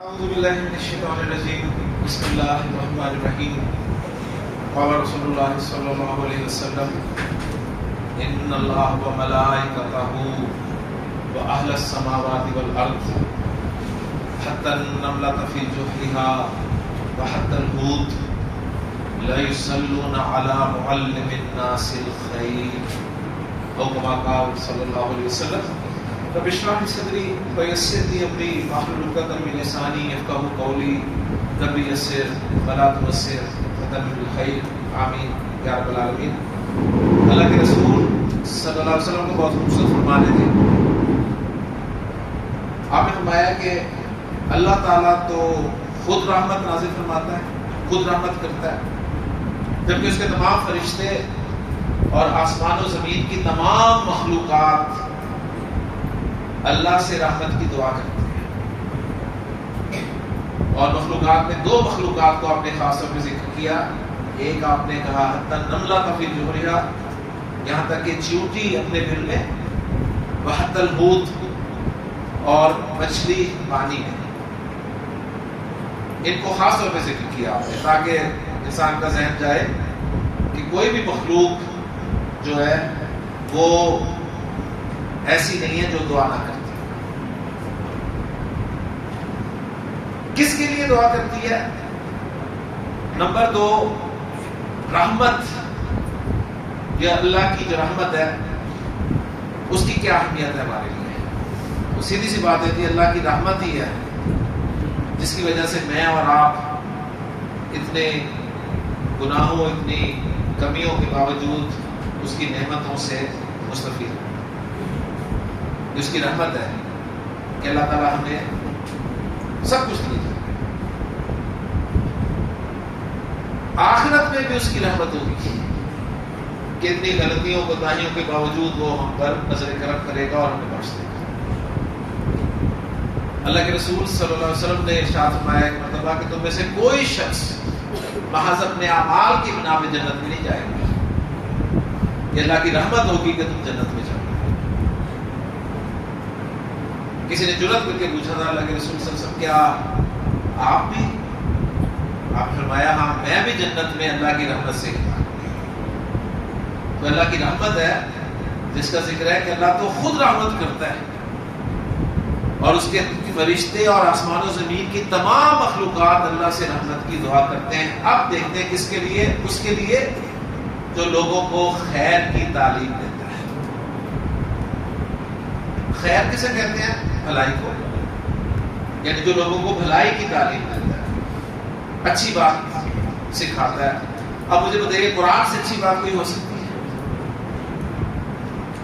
اعوذ باللہ من الشیطان الرجیم بسم اللہ الرحمن الرحیم قال رسول اللہ صلی اللہ علیہ وسلم ان اللہ وملائکتہ واہل السماوات والارض حتی النملة فی جحرها وحتی الحوت لا یصلون علی معلم الناس الخیر او کما قال صلی اللہ علیہ وسلم رب اشرح لي صدري ويسر لي امري واحلل عقدة من لساني يفقهوا قولي رب يسر ولا تعسر وتمم بالخير آمین یا رب العالمین۔ اللہ کے رسول صلی اللہ علیہ وسلم کو بہت خوبصورت فرمانے تھے۔ آپ نے فرمایا کہ اللہ تعالیٰ تو خود رحمت نازل فرماتا ہے، خود رحمت کرتا ہے، جبکہ اس کے تمام فرشتے اور آسمان و زمین کی تمام مخلوقات اللہ سے رحمت کی دعا کرتے ہیں۔ اور مخلوقات میں دو مخلوقات کو آپ نے خاص طور پہ ذکر کیا۔ ایک آپ نے کہا حتی النملة فی جحرها، یہاں تک کہ چیونٹی اپنے بل میں، وحتی الحوت اور مچھلی پانی میں، ان کو خاص طور پہ ذکر کیا آپ نے تاکہ انسان کا ذہن جائے کہ کوئی بھی مخلوق جو ہے وہ ایسی نہیں ہے جو دعا نہ کرتی۔ کس کے لیے دعا کرتی ہے؟ نمبر دو، رحمت، یا اللہ کی جو رحمت ہے اس کی کیا اہمیت ہے ہمارے لیے؟ وہ سیدھی سی بات ہے کہ اللہ کی رحمت ہی ہے جس کی وجہ سے میں اور آپ اتنے گناہوں، اتنی کمیوں کے باوجود اس کی نعمتوں سے مستفید ہیں۔ جس کی رحمت ہے کہ اللہ تعالیٰ ہمیں سب کچھ دیا، آخرت میں بھی اس کی رحمت ہوگی کہ اتنی غلطیوں کوتاہیوں کے باوجود وہ ہم پر نظر کرم کرے گا اور ہمیں بخش دے گا۔ اللہ کے رسول صلی اللہ علیہ وسلم نے ارشاد فرمایا ایک مرتبہ کہ تم میں سے کوئی شخص محض اپنے اعمال کی بنا پہ جنت میں نہیں جائے گا، یہ اللہ کی رحمت ہوگی کہ تم جنت میں جاؤ۔ کسی نے جرأت کر کے پوچھا تھا اللہ کے رسول صلی اللہ علیہ وسلم کیا آپ بھی؟ آپ نے فرمایا ہاں میں بھی جنت میں اللہ کی رحمت سے گیا۔ تو اللہ کی رحمت ہے جس کا ذکر ہے کہ اللہ تو خود رحمت کرتا ہے اور اس کے فرشتے اور آسمان و زمین کی تمام مخلوقات اللہ سے رحمت کی دعا کرتے ہیں۔ اب دیکھتے ہیں کس کے لیے؟ اس کے لیے جو لوگوں کو خیر کی تعلیم دیتا ہے۔ خیر کسے کہتے ہیں؟ بھلائی کو، یعنی جو لوگوں کو بھلائی کی تعلیم دیتا ہے، اچھی بات سکھاتا ہے۔ اب مجھے بتائیے قرآن سے اچھی بات کوئی ہو سکتی ہے؟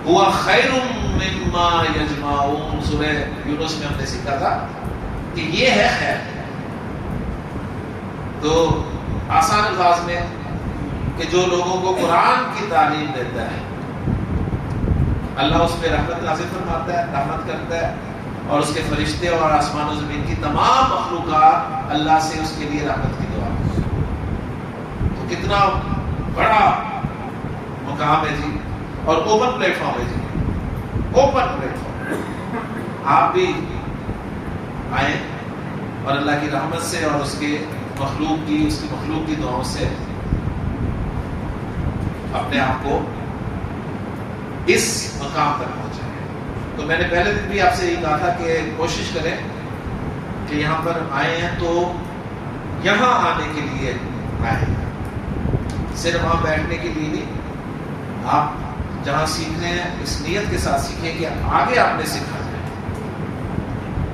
ہوا خیر مما یجمعون، سورہ یونس میں ہم نے سیکھا تھا کہ یہ ہے خیر۔ تو آسان الفاظ میں کہ جو لوگوں کو قرآن کی تعلیم دیتا ہے اللہ اس پہ رحمت نازل فرماتا ہے، رحمت کرتا ہے، اور اس کے فرشتے اور آسمان و زمین کی تمام مخلوقات اللہ سے اس کے لیے رحمت کی دعا کرتے ہیں۔ تو کتنا بڑا مقام ہے جی، اور اوپن پلیٹ فارم ہے جی، اوپن پلیٹ فارم۔ آپ بھی آئیں اور اللہ کی رحمت سے اور اس کی مخلوق کی دعاؤں سے اپنے آپ کو اس مقام تک پہنچائیں۔ تو میں نے پہلے دن بھی آپ سے یہ کہا تھا کہ کوشش کریں کہ یہاں پر آئے ہیں تو یہاں آنے کے لیے آئیں، صرف وہاں بیٹھنے کے لیے نہیں۔ آپ جہاں سیکھنے ہیں اس نیت کے ساتھ سیکھیں کہ آگے آپ نے سیکھا جائے۔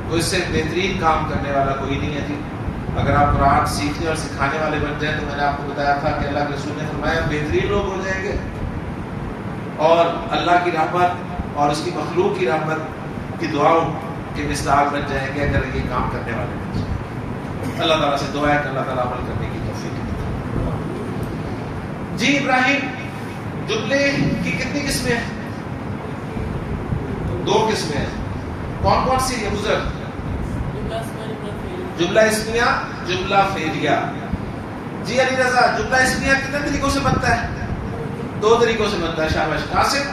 تو اس سے بہترین کام کرنے والا کوئی نہیں ہے جی۔ اگر آپ قرآن سیکھنے اور سکھانے والے بن جائیں تو میں نے آپ کو بتایا تھا کہ اللہ کے رسول نے فرمایا بہترین لوگ ہو جائیں گے، اور اللہ کی رحمت اور اس کی مخلوق کی رحمت کی دعاؤں کے مصداق بن جائیں گے اگر یہ کام کرنے والے بن جائیں۔ اللہ تعالیٰ سے دعا ہے کہ اللہ تعالیٰ عمل کرنے کی توفیق دے۔ جی ابراہیم، جملے کی کتنی قسمیں ہیں؟ دو قسمیں ہیں۔ کون کون سی ہے بزرگ؟ جملہ اسمیہ، جملہ فعلیہ۔ جی علی رضا، جملہ اسمیہ کتنے طریقوں سے بنتا ہے؟ دو طریقوں سے بنتا ہے۔ شاباش قاسم،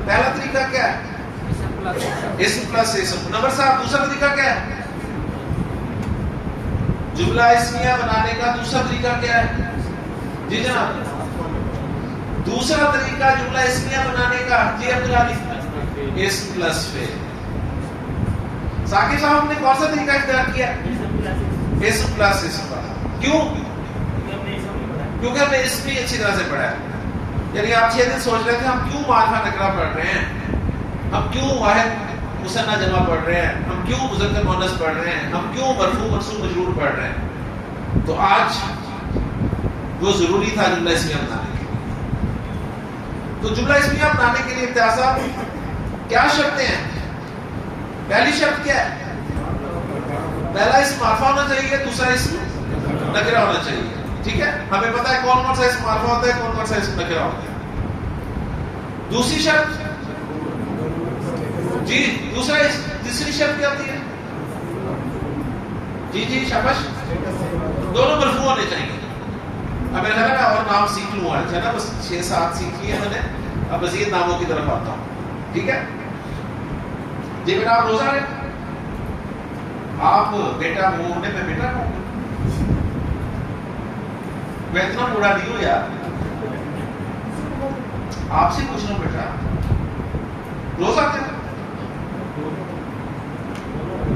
پہلا طریقہ کیا ہے؟ اسم پلس اسم۔ نمبر صاحب دوسرا طریقہ کیا ہے؟ جملہ اسمیہ بنانے کا دوسرا طریقہ کیا ہے؟ جی جناب، دوسرا طریقہ جملہ اسمیہ بنانے کا، جی عبدالعلی، اس پلس فعل. ثاقب صاحب ہم نے کون سا طریقہ اختیار کیا؟ اس پلس اس پر. کیوں؟ کیونکہ ہم نے اس بھی اچھی طرح سے پڑھا ہے. یعنی آپ 6 دن سوچ رہے تھے ہم کیوں معرفہ نکرہ پڑھ رہے ہیں، ہم کیوں واحد مثنیٰ جمع پڑھ رہے ہیں، ہم کیوں مذکر مؤنث پڑھ رہے ہیں، ہم کیوں مرفوع منصوب مجرور پڑھ رہے ہیں. تو آج وہ ضروری تھا جملہ اسمیہ بنانے کے لیے. تو جملہ اسمیہ بنانے کے لیے امتیاز صاحب کیا شرطیں ہیں؟ پہلی شرط کیا ہے؟ پہلا اسم معرفہ ہونا چاہیے، دوسرا اسم نکرہ ہونا چاہیے. ٹھیک ہے، ہمیں پتہ ہے کون کون سا اسم معرفہ ہوتا ہے، کون کون سا اسم نکرہ ہوتا ہے. دوسری شرط، جی تیسری شرط کیا ہوتی ہے؟ جی شاباش، دونوں مرفوع ہونے چاہیے. اب میرا خیال ہے اور نام سیکھ لوں آج، ہے نا، بس 6-7 سیکھ لیے میں نے، اب مزید ناموں کی طرف آتا ہوں. ٹھیک ہے جی بیٹا، آپ روزہ رہے، آپ بیٹا موڑنے میں بیٹا ہوں، میں اتنا بوڑھا نہیں ہوں یار، آپ سے پوچھ رہا ہوں بیٹا، روز آتے ہو؟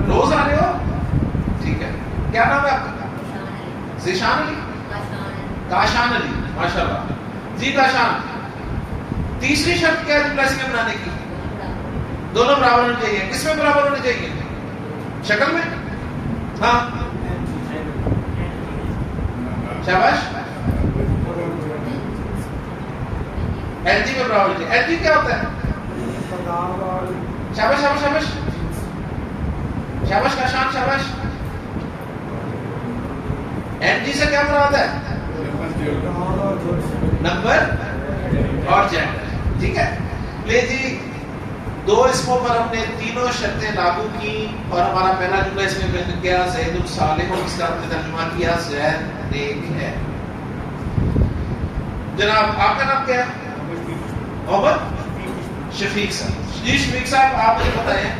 روز آ رہے ہو؟ ٹھیک ہے. کیا نام ہے آپ کا؟ ذیشان علی، کاشان علی، ماشاء اللہ جی. کاشان، تیسری شرط کیا ہے جملہ اسمیہ بنانے کی؟ دونوں برابر ہونے چاہیے. کس میں برابر ہونے چاہیے؟ شکل میں؟ ہاں شاباش. ایل جی میں برابر ہونے چاہیے. ایل جی کیا ہوتا ہے؟ شاباش شاباش شاباش شاباش کاشان، شاباش. این جی سے کیا مراد ہے؟ نمبر اور جینڈر. ٹھیک ہے، لے جی 2 اسموں پر ہم نے تینوں شرطیں لاگو کی اور ہمارا پہلا جملہ اس میں بن گیا زید صالح، اور اس کا ہم نے ترجمہ کیا زید نیک ہے. جناب آپ کا نام کیا ہے؟ محمد شفیق صاحب. جی شفیق صاحب، آپ مجھے بتائیں،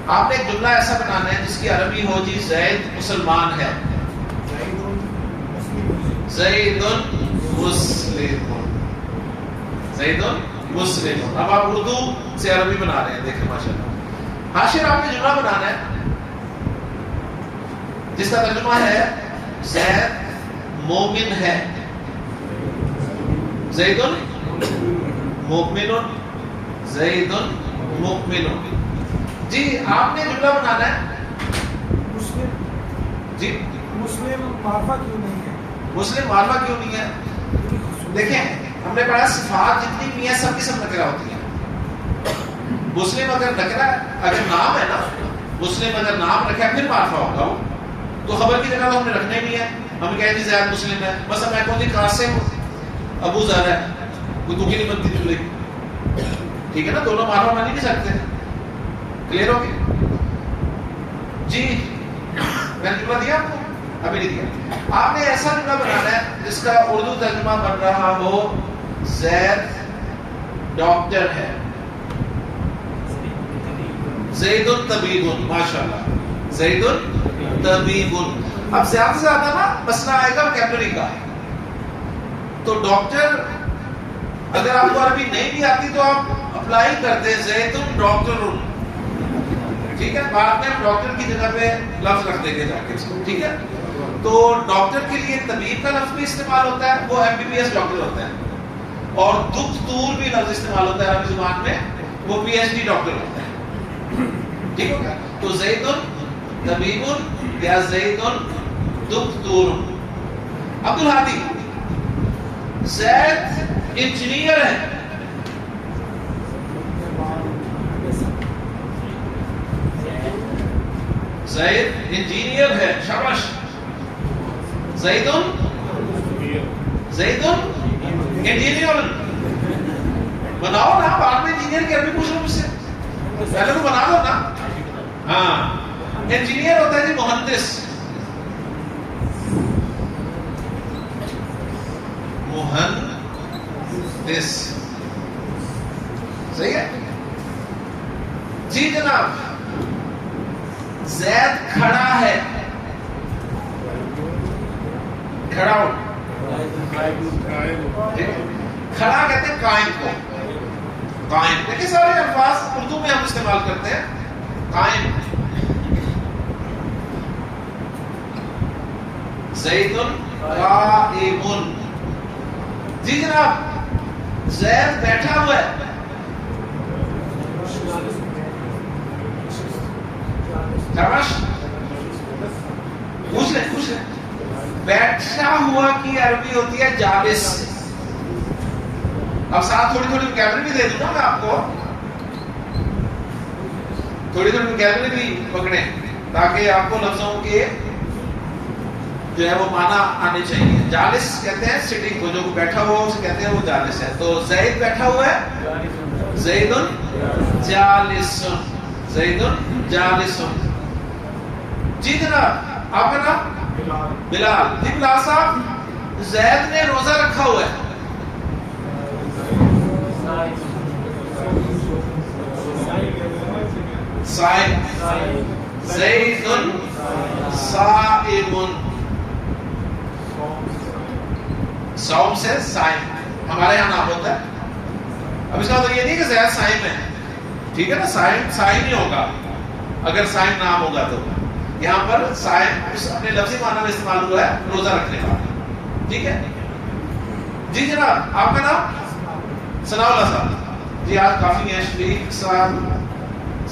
آپ نے ایک جملہ ایسا بنانا ہے جس کی عربی ہو جی زید مسلمان ہے، زید مسلم، زید مسلم. اب آپ اردو سے عربی بنا رہے ہیں، دیکھیں ماشاءاللہ. حاشر آپ نے جملہ بنانا ہے جس کا ترجمہ ہے زید مومن ہے، زید مؤمن، زید مؤمن. جی آپ نے جملہ بنانا ہے مسلم. جی مسلم معرفہ کیوں نہیں ہے؟ مسلم معرفہ کیوں نہیں ہے؟ دیکھیں ہم نے پڑھا صفات جتنی بھی ہیں سب کی سب نکرہ ہوتی ہیں. مسلم اگر نکرہ، اگر نام ہے نا، مسلم اگر نام رکھا پھر معرفہ ہوگا وہ، تو خبر کی جگہ تو ہم نے رکھنا ہی نہیں ہے. ہم کہیں جی زید مسلم ہے، بس میں کہوں جی قاسم ابو ذر ہے، کوئی دکھی نہیں بنتی جملے کی. ٹھیک ہے نا، دونوں معرفہ مان نہیں سکتے. کلیئر ہو گیا جی؟ میں نے جملہ دیا آپ کو؟ ابھی نہیں دیا. آپ نے ایسا جملہ بنانا ہے جس کا اردو ترجمہ بن رہا ہو زید ڈاکٹر ہے، زید طبیب، ماشاءاللہ زید طبیب. اب زیادہ سے زیادہ نا مسئلہ آئے گا وکیبلری کا. تو ڈاکٹر اگر آپ کو عربی نہیں بھی آتی تو آپ اپلائی کرتے زید ڈاکٹر. ٹھیک ہے، بعد میں ڈاکٹر کی جگہ پہ لفظ رکھ دیں گے جا کے اس کو. ٹھیک ہے، تو ڈاکٹر کے لیے طبیب کا لفظ بھی استعمال ہوتا ہے، وہ MBBS ڈاکٹر ہوتا ہے. اور دکتور بھی لفظ استعمال ہوتا ہے عربی زبان میں، وہ PhD ڈاکٹر ہوتا ہے. ٹھیک ہو گیا؟ تو زید طبیب یا زید دکتور. عبدالہادی، زید انجینئر ہے، زید انجینئر ہے، شاباش. زید انجینئر بناؤ نا، بعد میں انجینئر کی عربی پوچھ رہا ہوں مجھ سے، پہلے تو بنا دو نا. ہاں انجینئر ہوتا ہے جی مہندس، مہندس. صحیح ہے جی جناب. زید کھڑا ہے، کھڑا ہو، کھڑا کہتے ہیں قائم کو، قائم. دیکھیں سارے الفاظ اردو میں ہم استعمال کرتے ہیں. قائم، زید قائم. جی جناب، زید بیٹھا ہوا ہے. پوچھ لیں. بیٹھا ہوا کی عربی ہوتی ہے جالس. اب ساتھ تھوڑی وکیبلری بھی دے دوں نا میں آپ کو، تھوڑی وکیبلری بھی پکڑیں تاکہ آپ کو لفظوں کے جو ہے وہ معنی آنے چاہیے. جالس کہتے ہیں سٹنگ کو، جو بیٹھا ہوا اسے کہتے ہیں وہ جالس ہے. تو زید بیٹھا ہوا ہے، زید جالس، زید جالس. جی جناب، آپ کا نام بلال. جی بلال صاحب، زید نے روزہ رکھا ہوا ہے. صائم، زید صائم. صوم سے صائم ہمارے یہاں نام ہوتا ہے. اب اس کا مطلب یہ نہیں کہ زید صائم ہے، ٹھیک ہے نا. صائم ہی ہوگا اگر صائم نام ہوگا تو. یہاں پر صائم اس اپنے لفظی معنی میں استعمال ہوا ہے روزہ رکھنے کا، ٹھیک ہے. جی جناب، آپ کا نام ثناء اللہ صاحب. جی آج کافی ہیں، شفیق صاحب،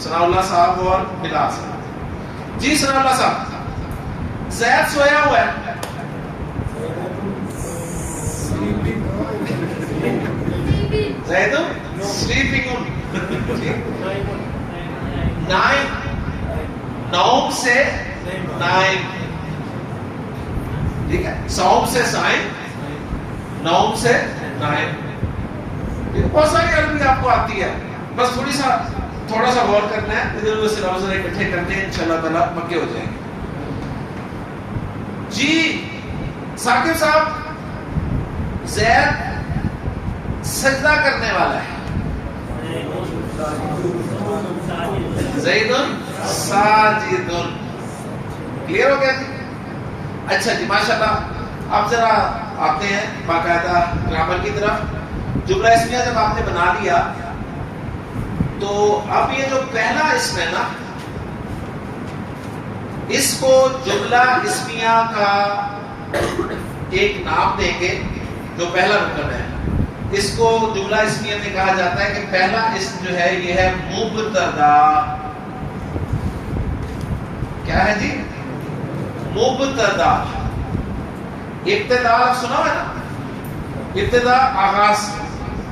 ثناء اللہ صاحب اور بلال صاحب. جی ثناء اللہ صاحب، زید سویا ہوا ہے. زید سلیپنگ. نائم، نوم سے نائم، ٹھیک ہے. صوم سے صائم، نوم سے نائم. بہت ساری عربی آپ کو آتی ہے، بس تھوڑا سا غور کرنا ہے. ادھر ادھر سے لفظ اکٹھے کرنے ہیں، انشاءاللہ تعالیٰ پکے ہو جائیں گے. جی ثاقب صاحب، زید سجدہ کرنے والا ہے. زید ساجد. کلیئر ہو گیا جی؟ اچھا جی، ماشاءاللہ. آپ ذرا آتے ہیں باقاعدہ گرامر کی طرف. جملہ اسمیہ جب آپ نے بنا لیا تو اب یہ جو پہلا اسم ہے نا، اس کو جملہ اسمیہ کا ایک نام دیں گے. جو پہلا رکن ہے اس کو جملہ اسمیہ میں کہا جاتا ہے کہ پہلا اسم جو ہے یہ ہے مبتدا. کیا ہے جی؟ مبتدا. ابتدا سنا ہے نا، ابتدا آغاز،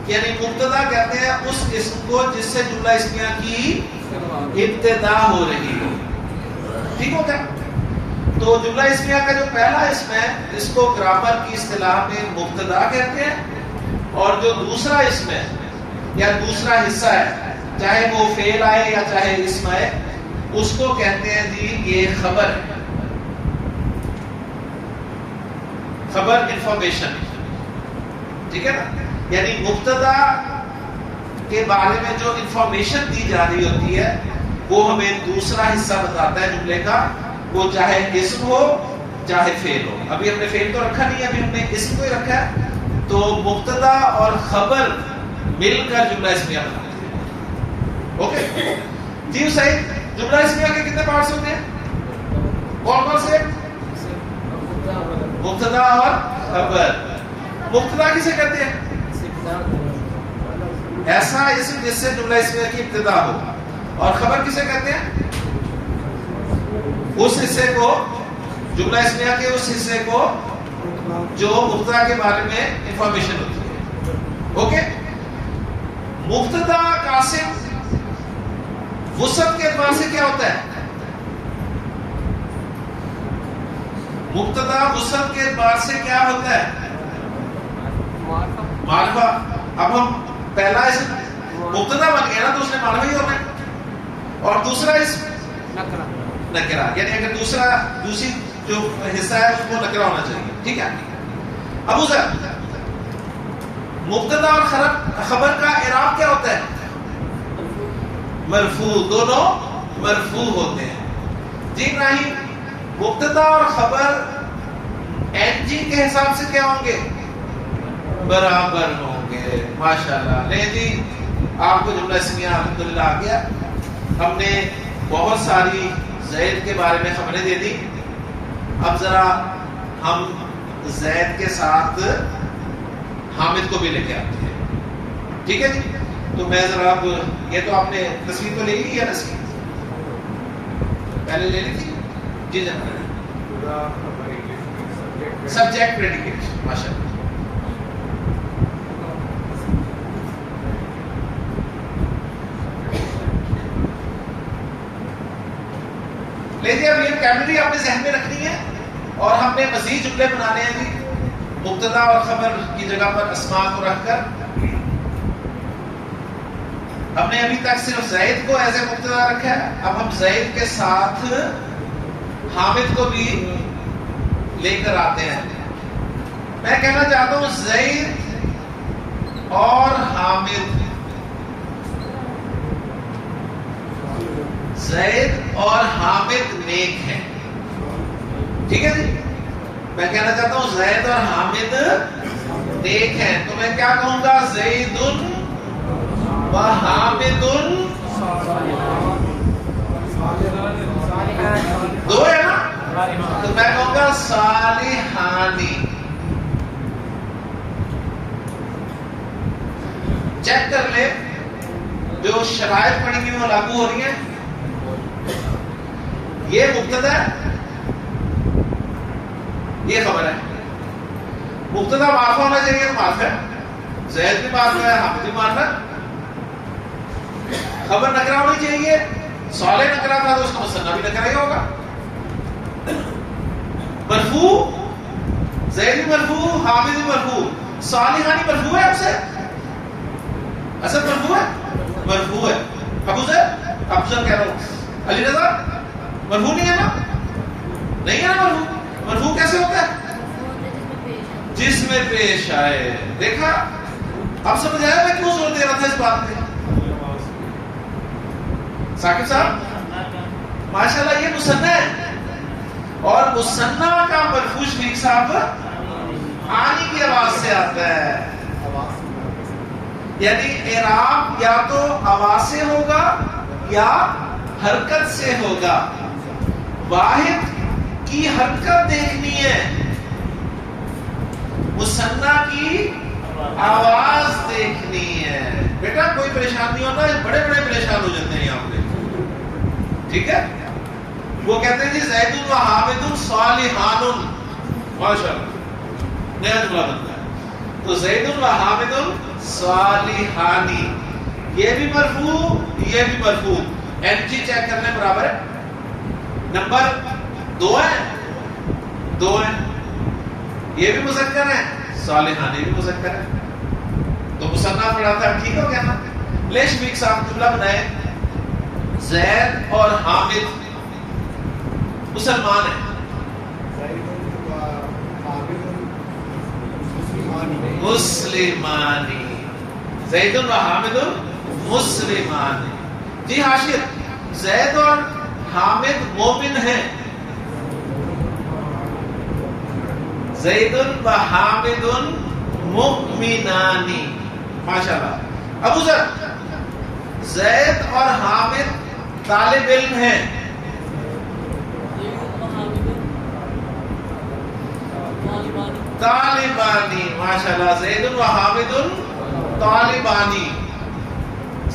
یعنی مبتدا کہتے ہیں اس اسم کو جس سے جملہ اسمیہ کی ابتدا ہو رہی ہو. ٹھیک ہو گیا؟ تو جملہ اسمیہ کا جو پہلا اسم ہے اس کو گرامر کی اصطلاح میں مبتدا کہتے ہیں، اور جو دوسرا اسم ہے یا دوسرا حصہ ہے، چاہے وہ فعل آئے یا چاہے اسم آئے، اس کو کہتے ہیں جی یہ خبر ہے. خبر، انفارمیشن، ٹھیک ہے نا. یعنی مبتدا کے بارے میں جو انفارمیشن دی جا رہی ہوتی ہے وہ ہمیں دوسرا حصہ بتاتا ہے جملے کا، وہ چاہے اسم ہو چاہے فعل ہو. ابھی ہم نے فعل تو رکھا نہیں ہے، ابھی ہم نے اسم کو ہی رکھا ہے. تو مبتدا اور خبر مل کر جملہ اسمیہ بناتے ہیں. اوکے جی سعید، جملہ اسمیہ کے کتنے پارٹس ہوتے ہیں؟ کون سے؟ مبتدا اور خبر. مبتدا کسے کہتے ہیں؟ ایسا اسم جس سے جملہ اسمیہ کی ابتدا ہو. اور خبر کسے کہتے ہیں؟ اس حصے کو، جملہ اسمیہ کے اس حصے کو جو مبتدا کے بارے میں انفارمیشن ہوتی ہے. اوکے. مبتدا قاسم وسعت کے اعتبار سے کیا ہوتا ہے؟ مبتدا وسعت کے اعتبار سے کیا ہوتا ہے؟ معرفہ. اب ہم پہلا اسم مبتدا بن گیا نا تو اس نے معرفہ ہی ہونا ہے، اور دوسرا اسم نکرہ، یعنی اگر دوسری جو حصہ ہے اس کو نکرہ ہونا چاہیے. ٹھیک ہے. ابو ذر، مبتدا اور خبر کا اعراب کیا ہوتا ہے؟ مرفوع. دونوں مرفوع ہوتے ہیں. جی ابراہیم، مبتدا اور خبر این جی کے حساب سے کیا ہوں گے؟ برابر ہوں گے. ماشاءاللہ. لے جی آپ کو جملہ اسمیہ الحمدللہ آ گیا. ہم نے بہت ساری زید کے بارے میں خبریں دے دی. اب ذرا ہم زید کے ساتھ حامد کو بھی لے کے آتے ہیں. ٹھیک ہے جی. تو میں ذرا اب یہ تو آپ نے تصویر تو لے لی یا تصویر پہلے لے لی تھی؟ جی جناب. Subject predicate. ماشاء اللہ. لیجیے اب یہ کیمری آپ نے ذہن میں رکھنی ہے اور ہم نے مزید جملے بنانے ہیں جی. مبتدا اور خبر کی جگہ پر اسماء کو رکھ کر. ہم نے ابھی تک صرف زید کو ایز اے مبتدا رکھا ہے. اب ہم زید کے ساتھ حامد کو بھی لے کر آتے ہیں. میں کہنا چاہتا ہوں زید اور حامد، زید اور حامد نیک ہیں. ٹھیک ہے جی. میں کہنا چاہتا ہوں زید اور حامد نیک ہیں. تو میں کیا کہوں گا؟ زید و حامد. دو ہے نا. تو میں کہوں گا صالحانی. چیک کر لے جو شرائط پڑی ہوئی وہ لاگو ہو رہی ہیں. یہ مبتدا ہے، یہ خبر ہے. مبتدا معرفہ ہونا چاہیے تو معرفہ ہے. زید بھی معرفہ ہے، حامد بھی معرفہ ہے. خبر نکرہ ہونی چاہیے. صالح نکرہ تھا تو اس کا مثنیٰ بھی نکرہ ہی ہوگا. مرفوع، زید بھی مرفوع، حامد بھی مرفوع. صالحانی مرفوع ہے. اب سے اصل مرفوع ہے، مرفوع ہے. ابو ذر کہہ رہا ہوں. علی رضا مرفوع نہیں ہے نا؟ نہیں ہے نا مرفوع. مرفوع کیسے ہوتا ہے؟ جس میں پیش آئے. دیکھا اب سمجھ آیا میں کیوں زور دے رہا تھا اس بات پہ؟ ثاقب صاحب ماشاءاللہ یہ مثنیٰ ہے اور مثنیٰ کا مرفوع شفیق صاحب آنی کی آواز سے آتا ہے. یعنی اعراب یا تو آواز سے ہوگا یا حرکت سے ہوگا. واحد کی حرکت دیکھنی ہے، مثنیٰ کی آواز دیکھنی ہے. بیٹا کوئی پریشان نہیں ہونا. بڑے بڑے پریشان ہو جاتے ہیں یہاں پہ. ٹھیک ہے. وہ کہتے ہیں جی زید و حامد صالحان. ماشاءاللہ نیا جملہ بنتا ہے. تو زید و حامد صالحانی. یہ بھی مرفوع، یہ بھی مرفوع. این جی چیک کرنے برابر ہے. نمبر دو ہے. یہ بھی مذکر ہے، صالحانی بھی مذکر ہے. تو مثنیٰ پڑھا تھا ٹھیک ہو گیا نا. لے شفیق صاحب جملہ بنائے. زید اور حامد مسلمان ہیں. مسلمانی. زید و حامد مسلمانی. جی حاشر زید اور حامد مومن ہیں. زید و حامد مؤمنانی. ماشاءاللہ. ابو ذر زید اور حامد طالب علم ہیں. طالبانی. ماشاءاللہ. زید و حامد طالبانی.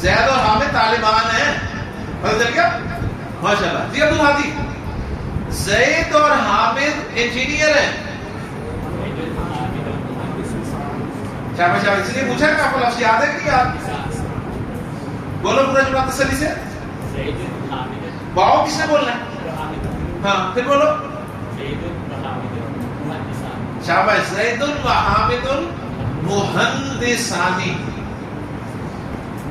زید اور حامد طالبان ہیں. پتہ چل گیا؟ ماشاءاللہ. جی عبد الحادی زید اور حامد انجینئر ہیں. شاباش. اس لیے پوچھا کہ آپ کو لفظ یاد ہے کہ نہیں یاد؟ بولو پورا جملہ تسلی سے. واؤ کس نے بولنا ہے؟ ہاں پھر بولو. شاباش. زید و حامد مہندسانی.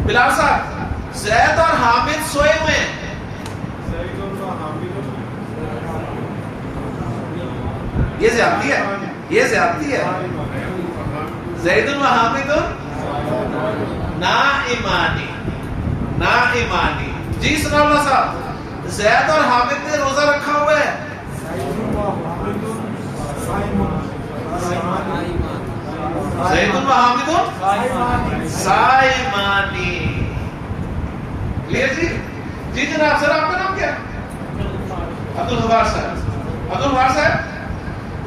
بلال صاحب زید اور حامد سوئے ہوئے ہیں. یہ زیادتی ہے، یہ زیادتی ہے. زید و حامد نائمانی. نائمانی. جی ثناء اللہ صاحب زید اور حامد نے روزہ رکھا ہوا ہے. حامد سائمانی. کلیئر جی؟ جی جناب. سر آپ کا نام کیا ہے؟ عبدالغفار صاحب. عبدالغفار صاحب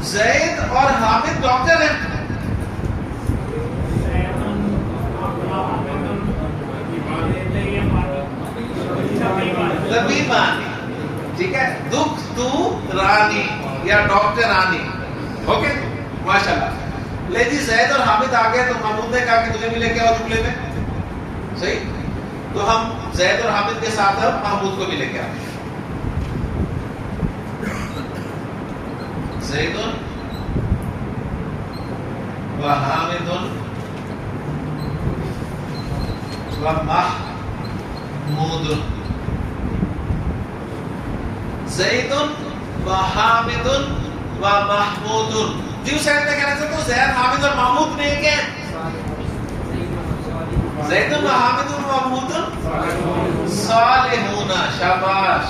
زید اور حامد ڈاکٹر ہیں. طبیبانی. ٹھیک ہے. دکھ تو رانی یا ڈاکٹر رانی. اوکے ماشاءاللہ. لے جی زید اور حامد آ گئے تو محمود نے کہا کہ تجھے بھی لے کے آؤ جملے میں. صحیح. تو ہم زید اور حامد کے ساتھ اب محمود کو بھی لے کے آئے. زید و حامد و محمود. زید و حامد و محمود. جی حسین میں کہنا چاہتا ہوں زید حامد اور محمود میں ایک ہیں. زید و حامد و محمود صالحون. شاباش.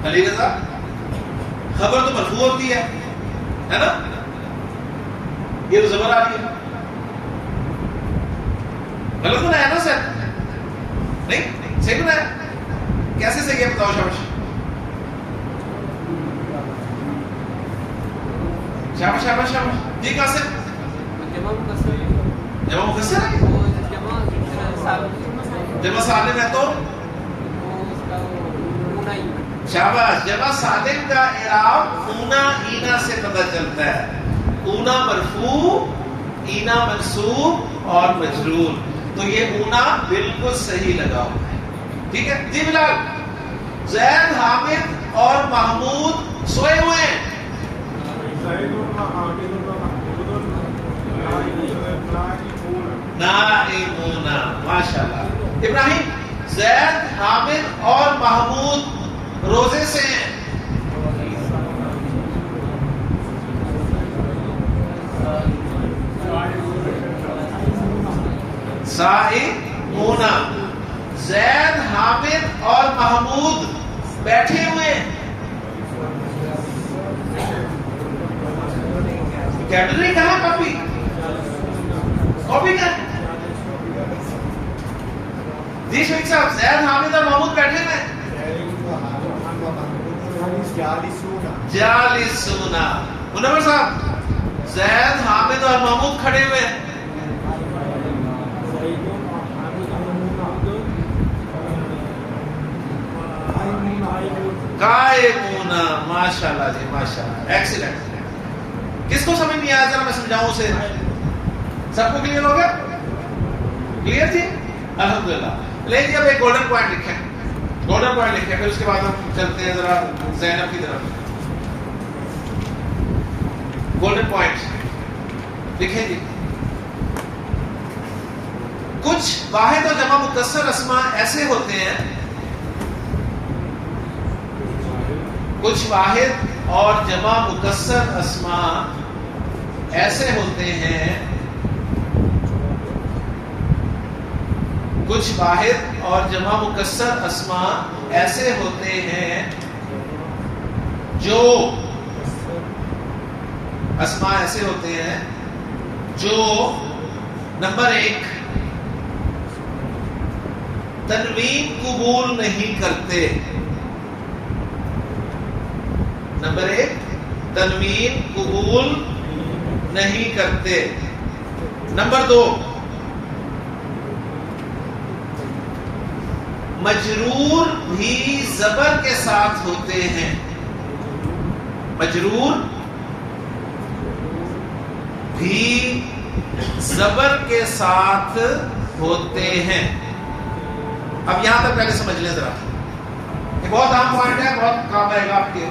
علی رضا خبر تو مرفوع ہوتی ہے نا؟ یہ تو زبر آ رہی ہے. غلط بنا ہے نا سر؟ نہیں صحیح بنا ہے. کیسے صحیح ہے بتاؤ. شاباش شاباش شاباش شاباش. جی قاسم جمع مکسر ہے. جمع سالم ہے تو شاباش. جمع سالم کا اعراب اونا اینا سے پتہ چلتا ہے. اونا مرفوع، اینا منصوب اور مجرور. تو یہ اونا بالکل صحیح لگا ہوا ہے. ٹھیک ہے جی. بلال زید حامد اور محمود سوئے ہوئے ہیں. نائمون. ماشاءاللہ. ابراہیم زید حامد اور محمود روزے سے ہیں. صائمون. زید حامد اور محمود بیٹھے ہوئے ہیں. کیبلری کہاں ہے؟ کاپی کاپی کہاں ہے؟ جی شیخ صاحب زید حامد اور محمود بیٹھے ہوئے ہیں. جالسون. منور صاحب زید حامد اور محمود کھڑے ہوئے ہیں. قائمون. ماشاءاللہ جی ماشاءاللہ. ایکسیلنٹ. کس کو سمجھ نہیں آیا ذرا میں سمجھاؤں اسے. سب کو کلیئر ہو گیا؟ کلیئر جی الحمدللہ. لے جی اب ایک گولڈن پوائنٹ لکھیں. گولڈن پوائنٹ لکھیں پھر اس کے بعد ہم چلتے ہیں ذرا زینب کی طرف. گولڈن پوائنٹ لکھیں جی. کچھ واحد اور جمع مکسر اسماء ایسے ہوتے ہیں. کچھ واحد اور جمع مکسر اسماء ایسے ہوتے ہیں. کچھ واحد اور جمع مکسر اسماء ایسے ہوتے ہیں جو اسماء ایسے ہوتے ہیں جو نمبر 1 تنوین قبول نہیں کرتے. نمبر 1 تنوین قبول نہیں کرتے. نمبر 2 مجرور بھی زبر کے ساتھ ہوتے ہیں. مجرور بھی زبر کے ساتھ ہوتے ہیں. اب یہاں تک پہلے سمجھ لیں ذرا. یہ بہت عام پوائنٹ ہے, بہت کام آئے گا آپ کے.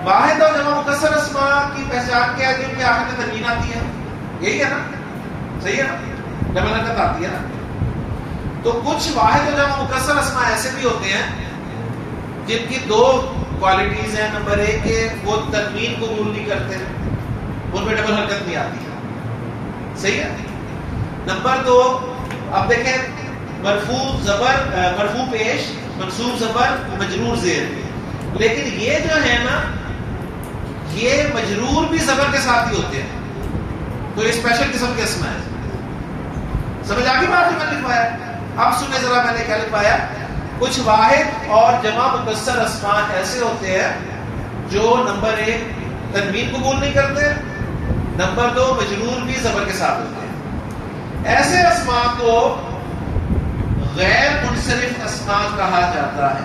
واحد اور جمع مکسر اسماء کی پہچان کیا ہے؟ جن کے آخر میں تنوین آتی ہے. یہی ہے نا؟ صحیح ہے نا؟ جب حرکت آتی ہے نا. تو کچھ واحد اور جمع مکسر اسماء ایسے بھی ہوتے ہیں جن کی 2 کوالٹیز ہیں. نمبر 1 کہ وہ تنوین قبول نہیں کرتے, ان میں ڈبل حرکت نہیں آتی ہے. صحیح ہے. نمبر 2 اب دیکھیں مرفوع زبر, مرفوع پیش, منصوب زبر, مجرور زیر. لیکن یہ جو ہے نا یہ مجرور بھی زبر کے ساتھ ہی ہوتے ہیں، تو یہ اسپیشل قسم کے اسما ہے. سمجھ آ گئی بات جو میں نے لکھوایا؟ اب سنیں ذرا میں نے کیا لکھوایا. کچھ واحد اور جمع مکسر اسما ایسے ہوتے ہیں جو نمبر 1 تنوین قبول نہیں کرتے، نمبر 2 مجرور بھی زبر کے ساتھ ہوتے ہیں. ایسے اسما کو غیر منصرف اسما کہا جاتا ہے.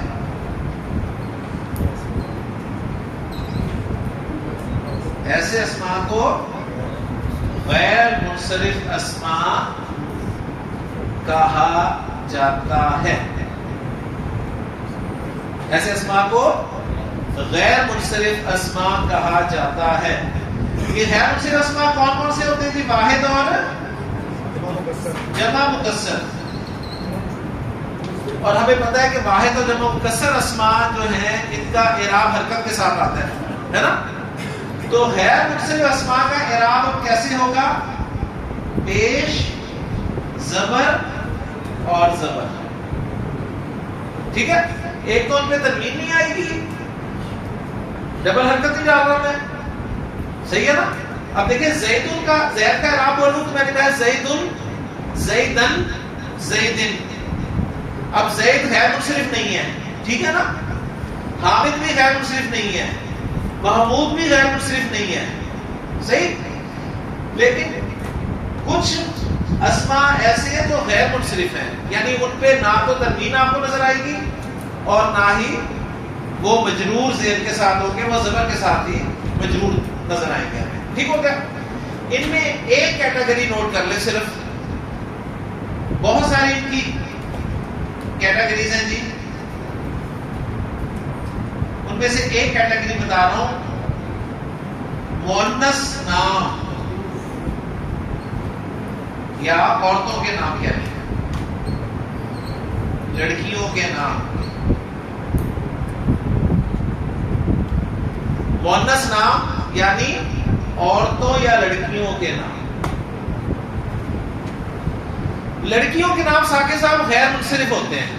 ایسے اسما کو غیر منصرف اسما کہا جاتا ہے. ایسے اسما کو غیر منصرف اسما کہا جاتا ہے. یہ غیر منصرف اسما کون کون سے ہوتے ہیں جی؟ واحد اور جمع مکسر. اور ہمیں پتہ ہے کہ واحد اور جمع مکسر اسما جو ہیں ان کا اعراب حرکت کے ساتھ آتا ہے نا. تو غیر منصرف اسما کا اعراب اب کیسے ہوگا؟ پیش زبر اور زبر. ٹھیک ہے، ایک تو ان پہ تنوین نہیں آئے گی، ڈبل حرکت نہیں ڈال رہا میں، صحیح ہے نا. اب دیکھیں زیدن کا، زید کا اعراب بولوں تو میں نے کہا زیدن، زیدن، زیدن. اب زید غیر منصرف نہیں ہے، ٹھیک ہے نا. حامد بھی غیر منصرف نہیں ہے، محمود بھی غیر منصرف نہیں ہے، صحیح. لیکن کچھ اسما ایسے ہیں جو غیر منصرف ہیں، یعنی ان پہ نہ تو تنوین آپ کو نظر آئے گی اور نہ ہی وہ مجرور زیر کے ساتھ ہوں گے، وہ زبر کے ساتھ ہی مجرور نظر آئیں گے ہمیں. ٹھیک ہو گیا. ان میں ایک کیٹیگری نوٹ کر لیں صرف، بہت ساری ان کی کیٹیگریز ہیں جی. ان میں سے ایک کیٹیگری بتا رہا ہوں، مؤنث نام یا عورتوں کے نام کیا ہے، لڑکیوں کے نام. مؤنث نام یعنی عورتوں یا لڑکیوں کے نام. لڑکیوں کے نام ساکن صاحب غیر منصرف ہوتے ہیں.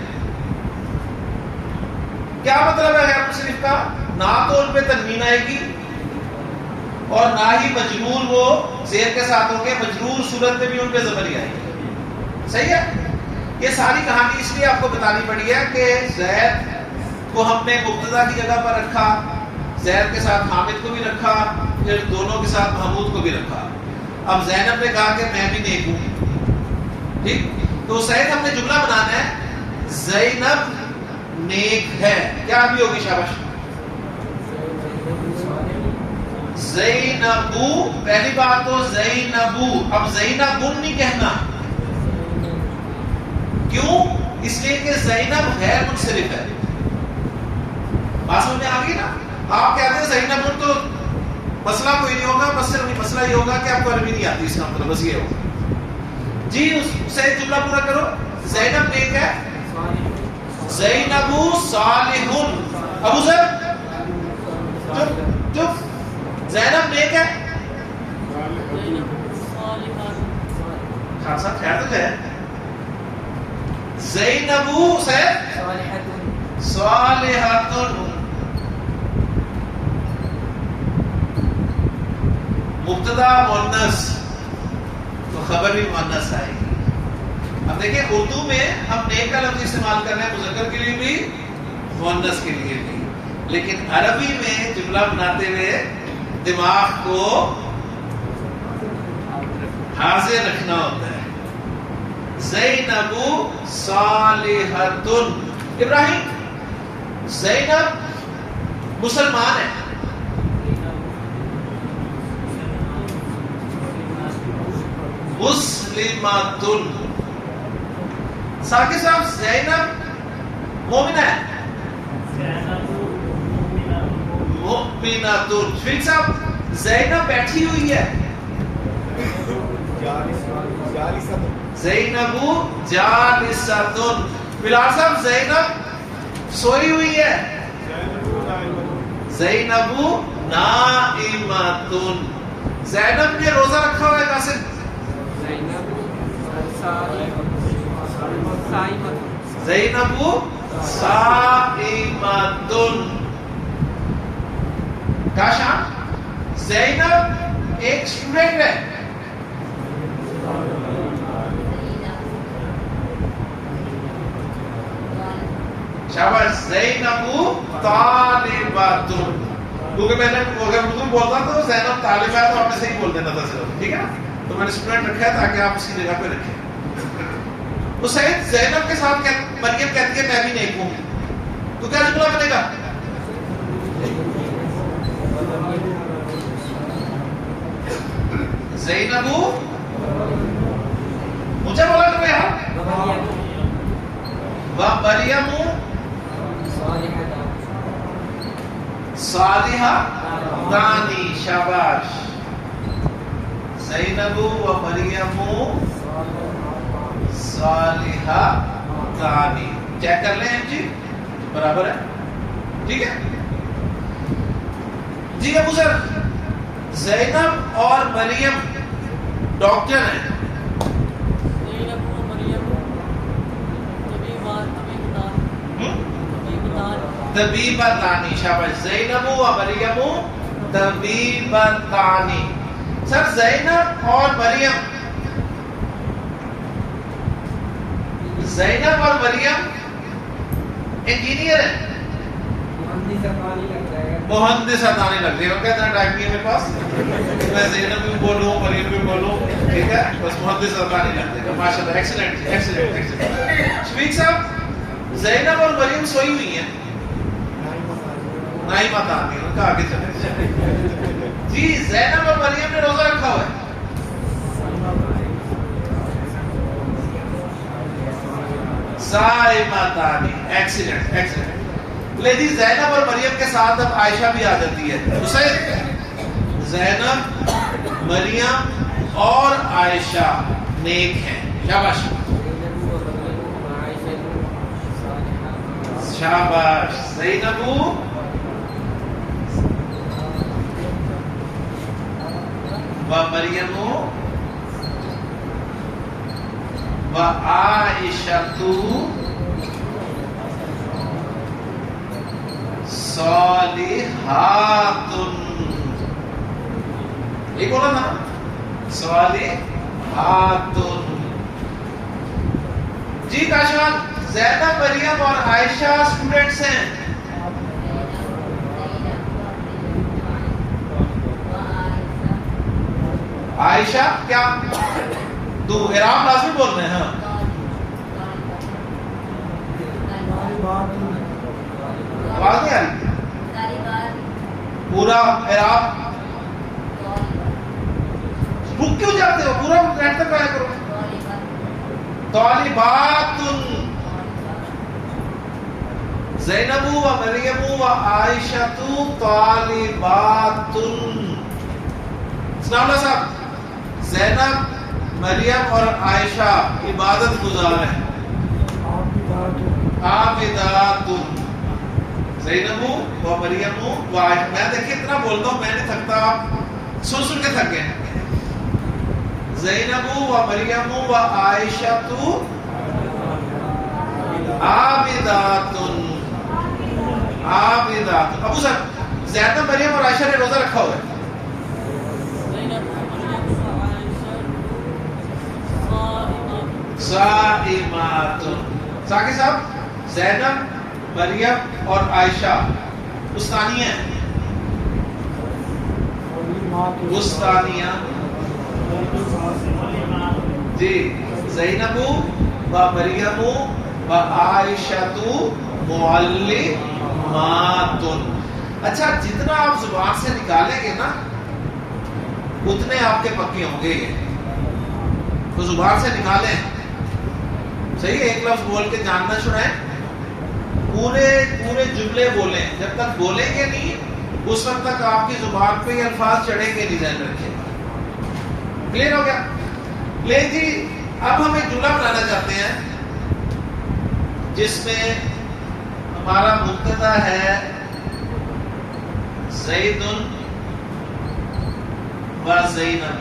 کیا مطلب ہے غیر منصرف کا؟ نہ تو ان پہ تنوین آئے گی اور نہ ہی مجرور وہ زیر کے ساتھ ہوں گے، مجرور صورت میں بھی ان پہ زبر ہی آئے گی. صحیح ہے. یہ ساری کہانی اس لیے آپ کو بتانی پڑی ہے کہ زید کو ہم نے مبتدا کی جگہ پر رکھا، زید کے ساتھ حامد کو بھی رکھا، پھر دونوں کے ساتھ محمود کو بھی رکھا. اب زینب نے کہا کہ میں بھی نیک ہوں، ٹھیک. تو سید ہم نے جملہ بنانا ہے زینب نیک ہے. کیا بھی ہوگی؟ شاباش. زینبو، پہلی بات تو زینبو. اب زینبن نہیں کہنا، کیوں؟ اس لیے کہ زینب غیر منصرف ہے. بات سمجھ میں آ گئی نا. آپ کہتے ہیں زینبن تو مسئلہ کوئی نہیں ہوگا، بس صرف مسئلہ یہ ہوگا کہ آپ کو عربی نہیں آتی، اس کا مطلب بس یہ ہوگا جی. اس سے جملہ پورا کرو. زینب نیک ہے، زینبو صالحن. ابو ذر چپ چپ. زینب نیک ہے، خان صاحب خیر تو ہے. زینبو سے صالحتن. مبتدا مؤنث تو خبر بھی مؤنث آئے گی. اب دیکھیں اردو میں ہم نیک کا لفظ استعمال کر رہے ہیں مذکر کے لیے بھی مؤنث کے لیے بھی، لیکن عربی میں جملہ بناتے ہوئے دماغ کو حاضر رکھنا ہوتا ہے. زینب صالحتن. ابراہیم، زینب مسلمان ہے، مسلماتن. ساکر صاحب زینب مومنہ ہے، مؤمناتن. شفیق صاحب زینب بیٹھی ہوئی ہے، زینب جالستن. بلال صاحب زینب سوئی ہوئی ہے، زینب نائماتن. زینب نے روزہ رکھا ہوا ہے قاسم، زینب صائمتن. کاشان زینب ایک اسٹوڈنٹ ہے. شاباش. زینب طالبۃ. کیونکہ میں نے اگر اردو بولتا تو زینب طالبہ ہے تو آپ نے صحیح بول دینا تھا صرف, ٹھیک ہے نا. تو میں نے اسٹوڈنٹ رکھا ہے تاکہ آپ اس کی جگہ پہ رکھیں. تو سید زینب کے ساتھ مریم کہتی ہے میں بھی نیک ہوں, تو کیا جملہ بنے گا؟ زینب مجھے بولا تو یار مریم صالحہ دانی. شاباش. زینب و مریم صالحہ دانی. چیک کر لیں جی, برابر ہے, ٹھیک ہے جی. ابو سر زینب اور مریم ڈاکٹر ہیں. طبیبتانی. شاباش. زینب و مریم طبیبتانی. سر زینب اور مریم, زینب اور مریم انجینئر ہیں. مہندسانی لگ رہی ہے. کہتے ہیں ٹائپ نہیں ہے میرے پاس, میں زینب بھی بولوں مریم بھی بولوں, ٹھیک ہے, بس مہندسانی لگ رہی ہے. ماشاء اللہ, ایکسیلنٹ ایکسیلنٹ ایکسیلنٹ. شفیق صاحب زینب اور مریم سوئی ہوئی ہیں, نہیں مت آتی ان کا, آگے چلے جی. زینب اور مریم نے روزہ رکھا ہوا ہے. صائمتانی. Excellent excellent. لے جی زینب اور مریم کے ساتھ اب عائشہ بھی آ جاتی ہے. زینب, مریم اور عائشہ نیک ہیں. شاباش شاباش. زینب و مریم و عائشہ صالحات. یہ بولا نا, صالحات. جی کاشان, زینب مریم اور عائشہ اسٹوڈنٹس ہیں. عائشہ کیا دو اعراب لازمی بولنے ہیں. آواز نہیں آ رہی, پورا اعراب. رک کیوں جاتے ہو, پورا نیٹ تک آیا کرو. طالبات. زینب و مریم و عائشہ طالبات. سلام اللہ صاحب, زینب مریم اور عائشہ عبادت گزار ہیں. عابدات. زینب و مریم و عائشہ. میں دیکھیں اتنا بولتا ہوں, میں نہیں تھکتا, آپ سن سن کے تھک گئے. زینب و مریم و عائشہ عابدات. عابدات. ابو سر زینب مریم اور عائشہ نے روزہ رکھا ہوا ہے. صائمات. ساقی صاحب زینب مریم اور عائشہ استانیہ ہیں. استانیہ جی. زینب و مریم و عائشہ معلمات. اچھا, جتنا آپ زبان سے نکالیں گے نا اتنے آپ کے پکے ہوں گے. تو زبان سے نکالیں, صحیح ہے, ایک لفظ بول کے جاننا چھڑائیں, پورے جملے بولیں. جب تک بولیں گے نہیں اس وقت تک آپ کی زبان پہ یہ الفاظ چڑھیں گے نہیں. ذہن رکھیں. کلیئر ہو گیا؟ لے جی, اب ہم ایک جملہ بنانا چاہتے ہیں جس میں ہمارا مبتدا ہے زید و زینب.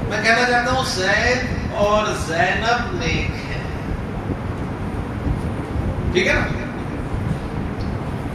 میں کہنا چاہتا ہوں زید اور زینب نیک ہیں. ٹھیک ہے نا,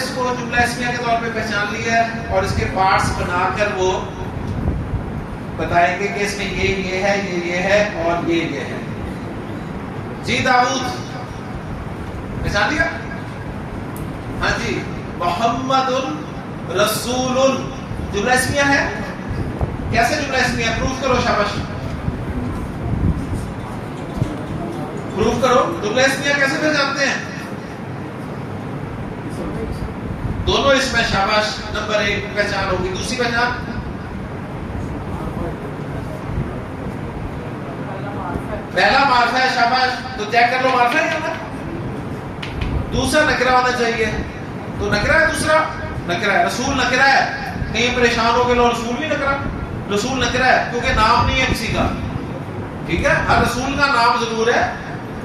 اس کو جملہ اسمیہ کے طور پہ پہچان لیا ہے اور اس کے پارٹس بنا کر وہ بتائیں گے کہ اس میں یہ ہے، یہ ہے اور یہ ہے. جی داؤد پہچان لیا؟ ہاں جی. محمد رسول جملہ اسمیہ ہے. کیسے جملہ اسمیہ؟ پروف کرو. شاباش، پروف کرو. جملہ اسمیہ کیسے پہچانتے ہیں؟ دونوں اس میں. شاباش، نمبر 1 پہچان ہوگی. دوسری پہچان پہلا معرفہ ہے. شاباش، تو چیک کر لو معرفہ ہے نا. دوسرا نکرہ ہونا چاہیے. تو نکرہ ہے. دوسرا نکرہ ہے. رسول نکرہ ہے. کہیں پریشان ہو گئے لو رسول بھی نکرہ. رسول نکرہ ہے کیونکہ نام نہیں ہے کسی کا. ٹھیک ہے، ہر رسول کا نام ضرور ہے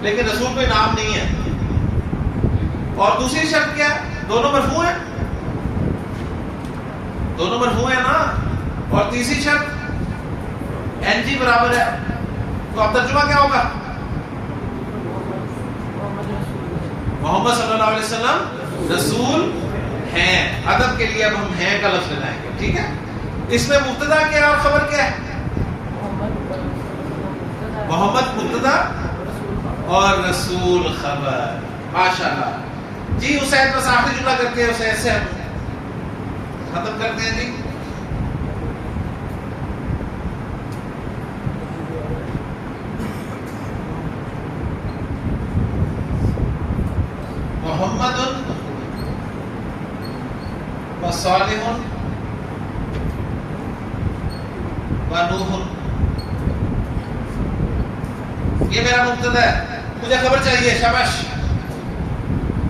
لیکن رسول کوئی نام نہیں ہے. اور دوسری شرط کیا ہے؟ دونوں مرفوع ہیں. دونوں مرفوع ہیں نا. اور تیسری شرط این جی برابر ہے. تو اب ترجمہ کیا ہوگا؟ محمد صلی اللہ علیہ وسلم رسول ہیں. ادب کے لیے اب ہم ہیں کا لفظ لگائیں گے. ٹھیک ہے. اس میں مبتدا کیا ہے اور خبر کیا ہے؟ محمد مبتدا اور رسول خبر. ماشاءاللہ. جی اسید بس آخری جملہ کر کے اسید سے ہم ختم کرتے ہیں. جی محمد و صالح و نوح. یہ میرا مبتدا ہے. مجھے خبر چاہیے. شاباش.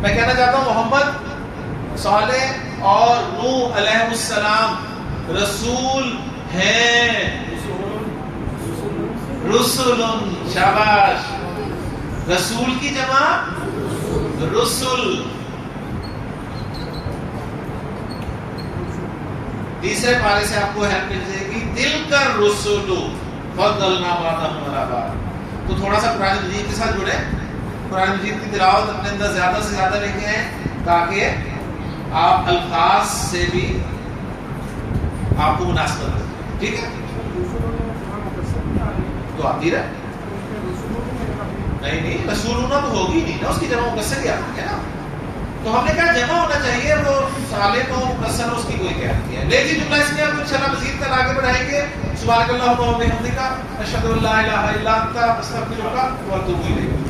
میں کہنا چاہتا ہوں محمد، صالح اور نوح علیہ السلام رسول ہیں. رسول. شاباش. رسول کی جمع رسل. تیسرے پارے سے آپ کو ہیلپ مل جائے گی. دل کر رسول فضلنا بعضهم علی بعض. تو تھوڑا سا قرآن مجید کے ساتھ جڑے. قرآن مجید کی تلاوت اپنے اندر زیادہ سے زیادہ لے کے آئیں تاکہ آپ الفاظ سے بھی آپ کو مناسبت ہو. ٹھیک ہے. تو آتی رہے. نہیں رسولنا تو ہوگی نہیں نا. اس کی جمع مکسر کیا ہے نا. تو ہم نے کہا جمع ہونا چاہیے. وہ صالح تو مکسر اس کی کوئی کیا نہیں ہے. لیکن جملہ اس میں ہم انشاءاللہ مزید کل آگے بڑھائیں گے. سبحانک اللہم و بحمدک اشہد ان لا الہ الا انت استغفرک و اتوب الیک.